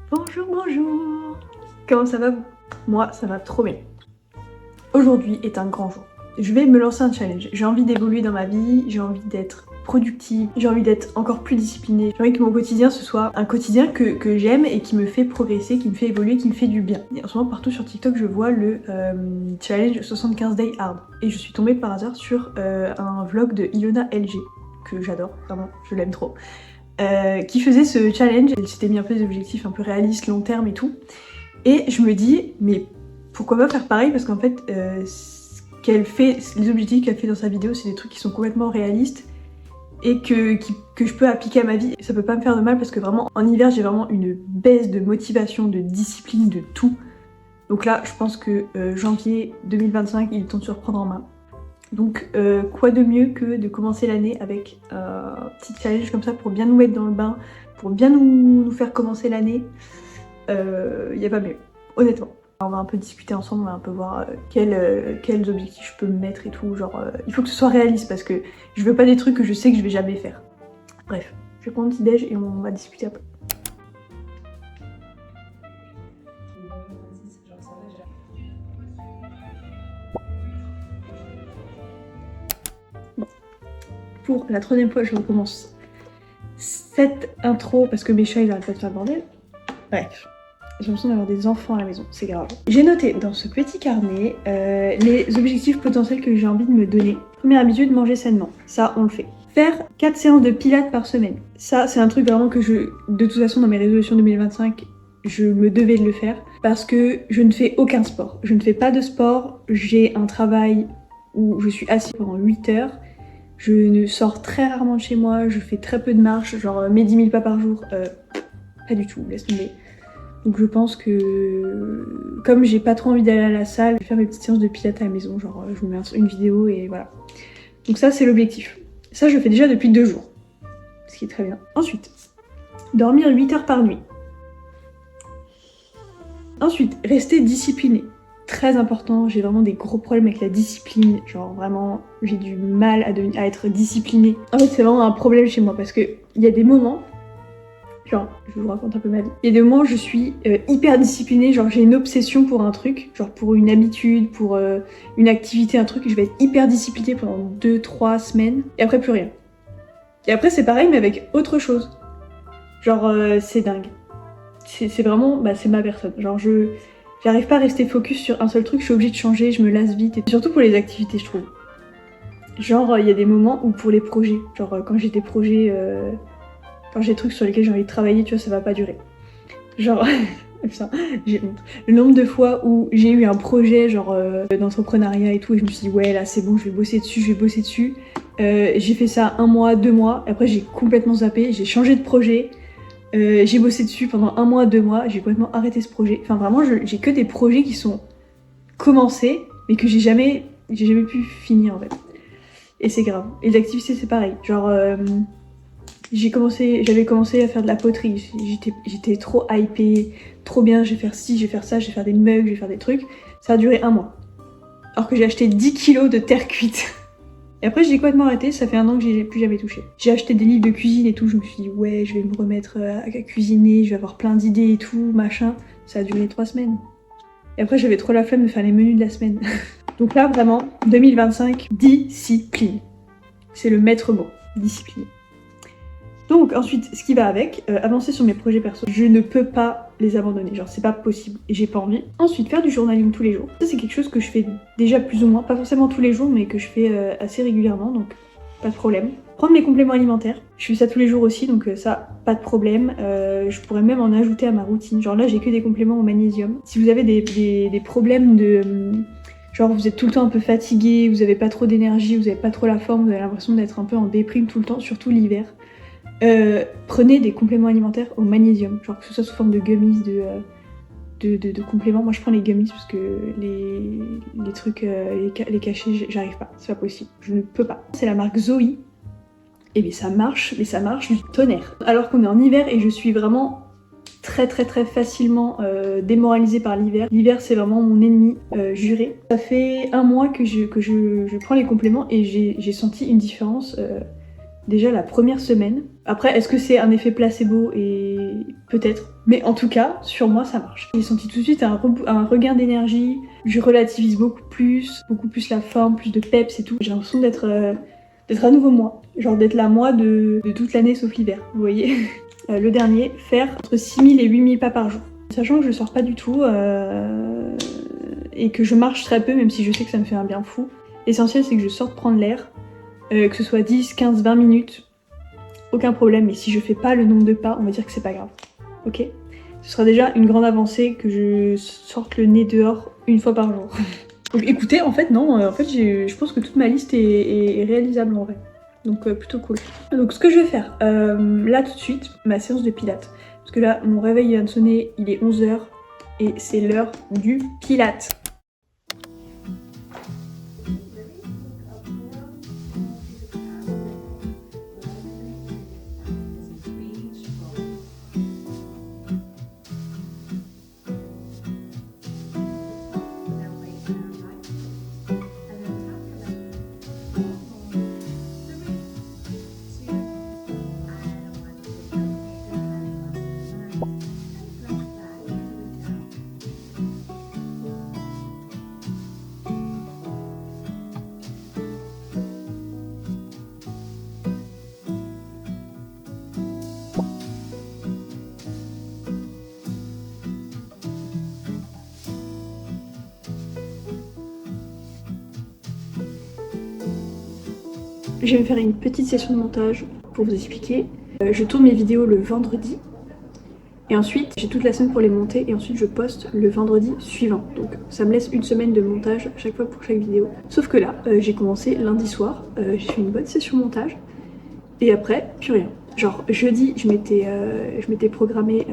Bonjour, bonjour. Comment ça va vous? Moi, ça va trop bien. Aujourd'hui est un grand jour. Je vais me lancer un challenge. J'ai envie d'évoluer dans ma vie, j'ai envie d'être productive, j'ai envie d'être encore plus disciplinée. J'ai envie que mon quotidien ce soit un quotidien que j'aime et qui me fait progresser, qui me fait évoluer, qui me fait du bien. Et en ce moment, partout sur TikTok, je vois le challenge 75 Day Hard. Et je suis tombée par hasard sur un vlog de Ilona LG, que j'adore, vraiment, je l'aime trop. Qui faisait ce challenge. Elle s'était mis un peu des objectifs un peu réalistes, long terme et tout. Et je me dis, mais pourquoi pas faire pareil? Parce qu'en fait, ce qu'elle fait, les objectifs qu'elle fait dans sa vidéo, c'est des trucs qui sont complètement réalistes et que je peux appliquer à ma vie. Et ça peut pas me faire de mal parce que vraiment, en hiver, j'ai vraiment une baisse de motivation, de discipline, de tout. Donc là, je pense que janvier 2025, il est temps de se reprendre en main. Donc quoi de mieux que de commencer l'année avec un petit challenge comme ça pour bien nous mettre dans le bain, pour bien nous faire commencer l'année. Y a pas mieux, honnêtement. On va un peu discuter ensemble, on va un peu voir quels objectifs je peux me mettre et tout. Genre, il faut que ce soit réaliste parce que je veux pas des trucs que je sais que je vais jamais faire. Bref, je vais prendre un petit déj et on va discuter un peu. Pour la troisième fois, je recommence cette intro parce que mes chats ils arrêtent pas de faire le bordel. Bref, j'ai l'impression d'avoir des enfants à la maison, c'est grave. J'ai noté dans ce petit carnet les objectifs potentiels que j'ai envie de me donner. Première habitude, manger sainement. Ça, on le fait. Faire 4 séances de pilates par semaine. Ça, c'est un truc vraiment que de toute façon, dans mes résolutions 2025, je me devais de le faire parce que je ne fais aucun sport. Je ne fais pas de sport, j'ai un travail où je suis assise pendant 8 heures. Je ne sors très rarement de chez moi, je fais très peu de marches, genre mes 10 000 pas par jour, pas du tout, laisse tomber. Donc je pense que comme j'ai pas trop envie d'aller à la salle, je vais faire mes petites séances de pilates à la maison, genre je me mets une vidéo et voilà. Donc ça c'est l'objectif. Ça je le fais déjà depuis 2 jours, ce qui est très bien. Ensuite, dormir 8 heures par nuit. Ensuite, rester discipliné. Très important, j'ai vraiment des gros problèmes avec la discipline, genre vraiment j'ai du mal à être disciplinée. En fait c'est vraiment un problème chez moi parce que il y a des moments, genre je vous raconte un peu ma vie, il y a des moments où je suis hyper disciplinée, genre j'ai une obsession pour un truc, genre pour une habitude, pour une activité, un truc, et je vais être hyper disciplinée pendant 2-3 semaines et après plus rien. Et après c'est pareil mais avec autre chose, genre c'est dingue. C'est vraiment, bah c'est ma personne, genre j'arrive pas à rester focus sur un seul truc, je suis obligée de changer, je me lasse vite, et surtout pour les activités je trouve. Genre il y a des moments où pour les projets, genre quand j'ai des projets, quand j'ai des trucs sur lesquels j'ai envie de travailler, tu vois, ça va pas durer. Genre, putain, j'ai honte. Le nombre de fois où j'ai eu un projet genre d'entrepreneuriat et tout, et je me suis dit ouais là c'est bon, je vais bosser dessus, je vais bosser dessus. J'ai fait ça 1 mois, 2 mois, après j'ai complètement zappé, j'ai changé de projet. J'ai bossé dessus pendant 1 mois, 2 mois, j'ai complètement arrêté ce projet. Enfin vraiment, j'ai que des projets qui sont commencés, mais que j'ai jamais pu finir en fait. Et c'est grave. Et les activités c'est pareil. Genre, j'avais commencé à faire de la poterie. J'étais trop hypée, trop bien, je vais faire ci, je vais faire ça, je vais faire des mugs, je vais faire des trucs. Ça a duré 1 mois. Alors que j'ai acheté 10 kilos de terre cuite. Et après j'ai complètement arrêté, ça fait 1 an que j'ai plus jamais touché. J'ai acheté des livres de cuisine et tout, je me suis dit ouais je vais me remettre à cuisiner, je vais avoir plein d'idées et tout, machin. Ça a duré 3 semaines. Et après j'avais trop la flemme de faire les menus de la semaine. Donc là vraiment, 2025, discipline. C'est le maître mot, discipline. Donc ensuite, ce qui va avec, avancer sur mes projets perso. Je ne peux pas les abandonner, genre c'est pas possible et j'ai pas envie. Ensuite, faire du journaling tous les jours. Ça c'est quelque chose que je fais déjà plus ou moins, pas forcément tous les jours, mais que je fais assez régulièrement, donc pas de problème. Prendre mes compléments alimentaires, je fais ça tous les jours aussi, donc ça, pas de problème. Je pourrais même en ajouter à ma routine. Genre là, j'ai que des compléments au magnésium. Si vous avez des problèmes de... genre vous êtes tout le temps un peu fatigué, vous avez pas trop d'énergie, vous avez pas trop la forme, vous avez l'impression d'être un peu en déprime tout le temps, surtout l'hiver. Prenez des compléments alimentaires au magnésium, genre que ce soit sous forme de gummies, de compléments. Moi je prends les gummies parce que les trucs, les cachets, j'arrive pas, c'est pas possible, je ne peux pas. C'est la marque Zoe, et mais ça marche du tonnerre. Alors qu'on est en hiver et je suis vraiment très facilement démoralisée par l'hiver. L'hiver c'est vraiment mon ennemi juré. Ça fait 1 mois que je prends les compléments et j'ai senti une différence déjà la première semaine. Après, est-ce que c'est un effet placebo? Et peut-être. Mais en tout cas, sur moi, ça marche. J'ai senti tout de suite un regain d'énergie. Je relativise beaucoup plus la forme, plus de peps et tout. J'ai l'impression d'être à nouveau moi. Genre d'être la moi de toute l'année sauf l'hiver, vous voyez. Le dernier, faire entre 6000 et 8000 pas par jour. Sachant que je sors pas du tout et que je marche très peu, même si je sais que ça me fait un bien fou. L'essentiel, c'est que je sorte prendre l'air. Que ce soit 10, 15, 20 minutes, aucun problème, mais si je fais pas le nombre de pas, on va dire que c'est pas grave, ok? Ce sera déjà une grande avancée que je sorte le nez dehors une fois par jour. Donc écoutez, en fait non, je pense que toute ma liste est réalisable en vrai, donc plutôt cool. Donc ce que je vais faire, là tout de suite, ma séance de pilates, parce que là mon réveil vient de sonner, il est 11h, et c'est l'heure du pilates. Je vais me faire une petite session de montage pour vous expliquer. Je tourne mes vidéos le vendredi et ensuite j'ai toute la semaine pour les monter et ensuite je poste le vendredi suivant. Donc ça me laisse une semaine de montage à chaque fois pour chaque vidéo. Sauf que là, j'ai commencé lundi soir, j'ai fait une bonne session montage et après, plus rien. Genre jeudi, je m'étais programmé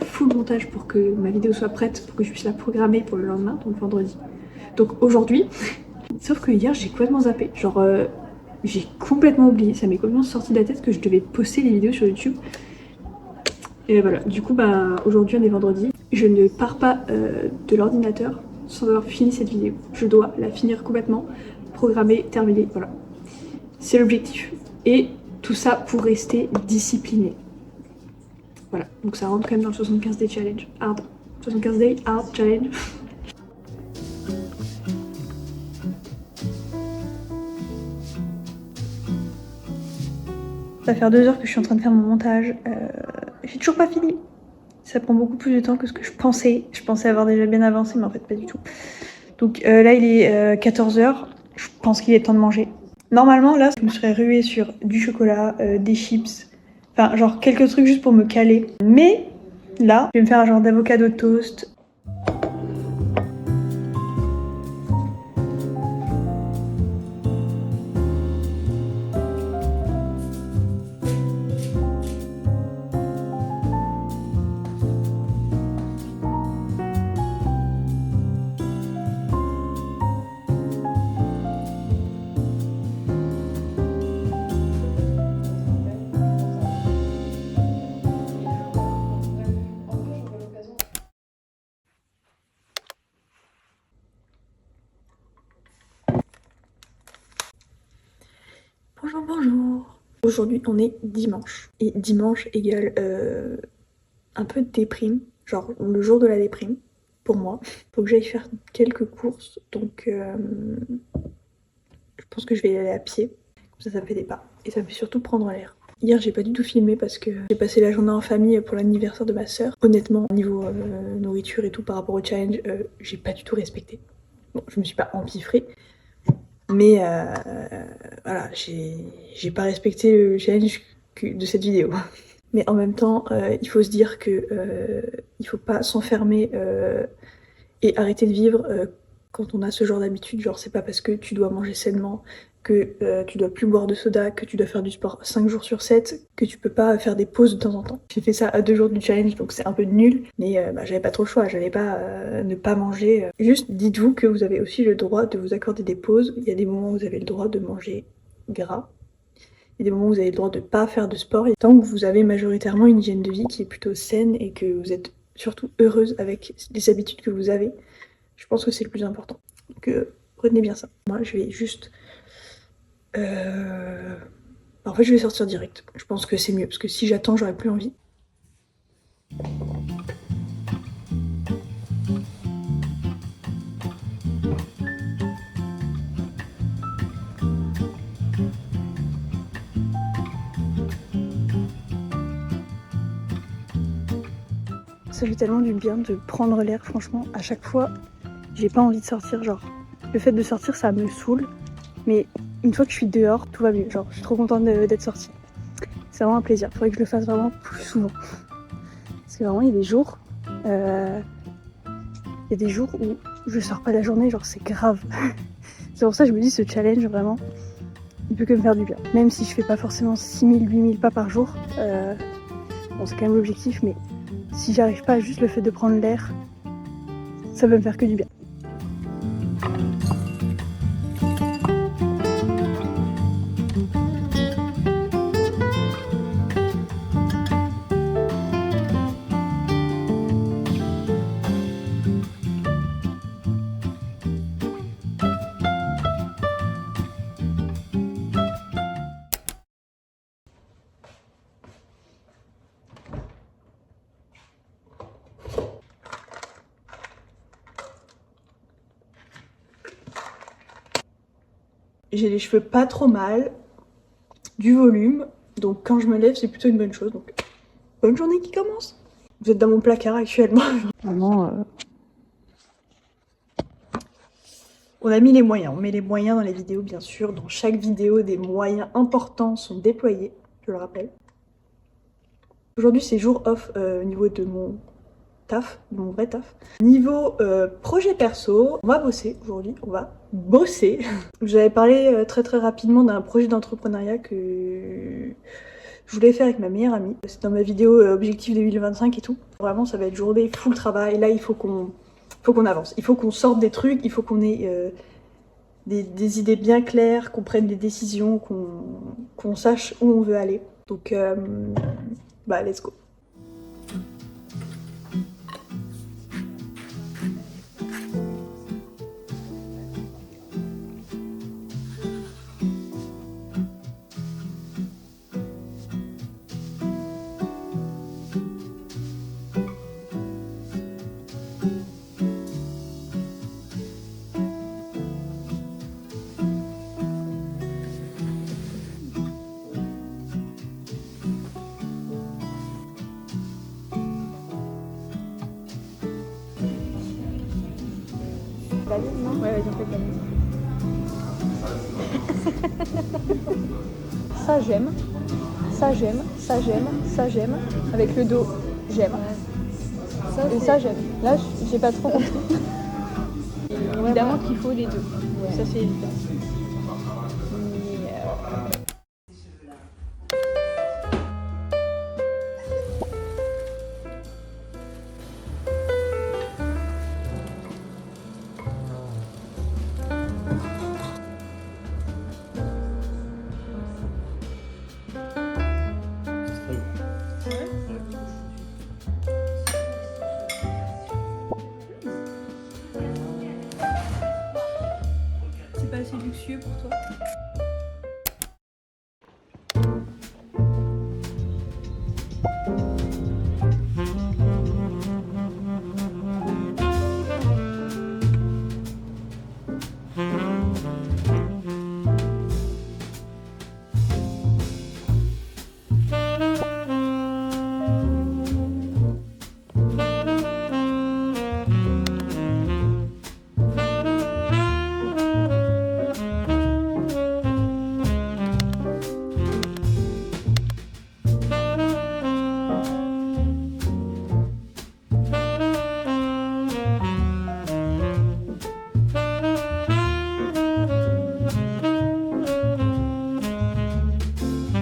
full montage pour que ma vidéo soit prête, pour que je puisse la programmer pour le lendemain, donc vendredi. Donc aujourd'hui, sauf que hier j'ai complètement zappé. Genre j'ai complètement oublié, ça m'est complètement sorti de la tête que je devais poster les vidéos sur YouTube. Et voilà, du coup bah aujourd'hui on est vendredi. Je ne pars pas de l'ordinateur sans avoir fini cette vidéo. Je dois la finir complètement, programmer, terminer, voilà. C'est l'objectif. Et tout ça pour rester discipliné. Voilà, donc ça rentre quand même dans le 75 day challenge. Hard. 75 day hard challenge. Ça va faire 2 heures que je suis en train de faire mon montage. J'ai toujours pas fini. Ça prend beaucoup plus de temps que ce que je pensais. Je pensais avoir déjà bien avancé, mais en fait pas du tout. Donc là il est 14h. Je pense qu'il est temps de manger. Normalement là, je me serais ruée sur du chocolat, des chips. Enfin genre quelques trucs juste pour me caler. Mais là, je vais me faire un genre d'avocado toast. Bonjour, bonjour. Aujourd'hui, on est dimanche. Et dimanche égale un peu de déprime. Genre le jour de la déprime, pour moi. Faut que j'aille faire quelques courses. Donc, je pense que je vais y aller à pied. Comme ça me fait des pas. Et ça me fait surtout prendre l'air. Hier, j'ai pas du tout filmé parce que j'ai passé la journée en famille pour l'anniversaire de ma sœur. Honnêtement, niveau nourriture et tout par rapport au challenge, j'ai pas du tout respecté. Bon, je me suis pas empiffrée. Mais voilà, j'ai pas respecté le challenge de cette vidéo. Mais en même temps, il faut se dire que il faut pas s'enfermer et arrêter de vivre quand on a ce genre d'habitude. Genre c'est pas parce que tu dois manger sainement, que tu dois plus boire de soda, que tu dois faire du sport 5 jours sur 7, que tu peux pas faire des pauses de temps en temps. J'ai fait ça à 2 jours du challenge, donc c'est un peu nul, mais j'avais pas trop le choix, j'allais pas ne pas manger. Juste dites-vous que vous avez aussi le droit de vous accorder des pauses. Il y a des moments où vous avez le droit de manger gras. Il y a des moments où vous avez le droit de pas faire de sport. Et tant que vous avez majoritairement une hygiène de vie qui est plutôt saine et que vous êtes surtout heureuse avec les habitudes que vous avez, je pense que c'est le plus important. Donc retenez bien ça. Moi je vais juste En fait, je vais sortir direct. Je pense que c'est mieux parce que si j'attends, j'aurais plus envie. Ça fait tellement du bien de prendre l'air, franchement. À chaque fois, j'ai pas envie de sortir. Genre, le fait de sortir, ça me saoule. Mais une fois que je suis dehors, tout va mieux. Genre, je suis trop contente d'être sortie. C'est vraiment un plaisir. Faudrait que je le fasse vraiment plus souvent. Parce que vraiment, il y a des jours. Il y a des jours où je sors pas la journée, genre c'est grave. C'est pour ça que je me dis ce challenge vraiment, il peut que me faire du bien. Même si je fais pas forcément 6000, 8000 pas par jour, bon c'est quand même l'objectif, mais si j'arrive pas à juste le fait de prendre l'air, ça peut me faire que du bien. J'ai les cheveux pas trop mal, du volume, donc quand je me lève c'est plutôt une bonne chose. Donc bonne journée qui commence. Vous êtes dans mon placard actuellement. Vraiment. On a mis les moyens, on met les moyens dans les vidéos bien sûr. Dans chaque vidéo, des moyens importants sont déployés, je le rappelle. Aujourd'hui c'est jour off au niveau de mon taf, de mon vrai taf. Niveau projet perso, on va bosser aujourd'hui, on va bosser. J'avais parlé très rapidement d'un projet d'entrepreneuriat que je voulais faire avec ma meilleure amie. C'est dans ma vidéo objectif 2025 et tout. Vraiment ça va être journée full travail, là il faut qu'on avance, il faut qu'on sorte des trucs, il faut qu'on ait des idées bien claires, qu'on prenne des décisions, qu'on sache où on veut aller. Donc bah let's go. La mise, non? Ouais, vas-y, on fait de la mise. Ça, j'aime. Ça, j'aime. Ça, j'aime. Ça, j'aime. Avec le dos, j'aime. Et ça, j'aime. Là, j'ai pas trop compris. Évidemment qu'il faut les deux. Ouais. Ça, c'est évident. C'est pas assez luxueux pour toi?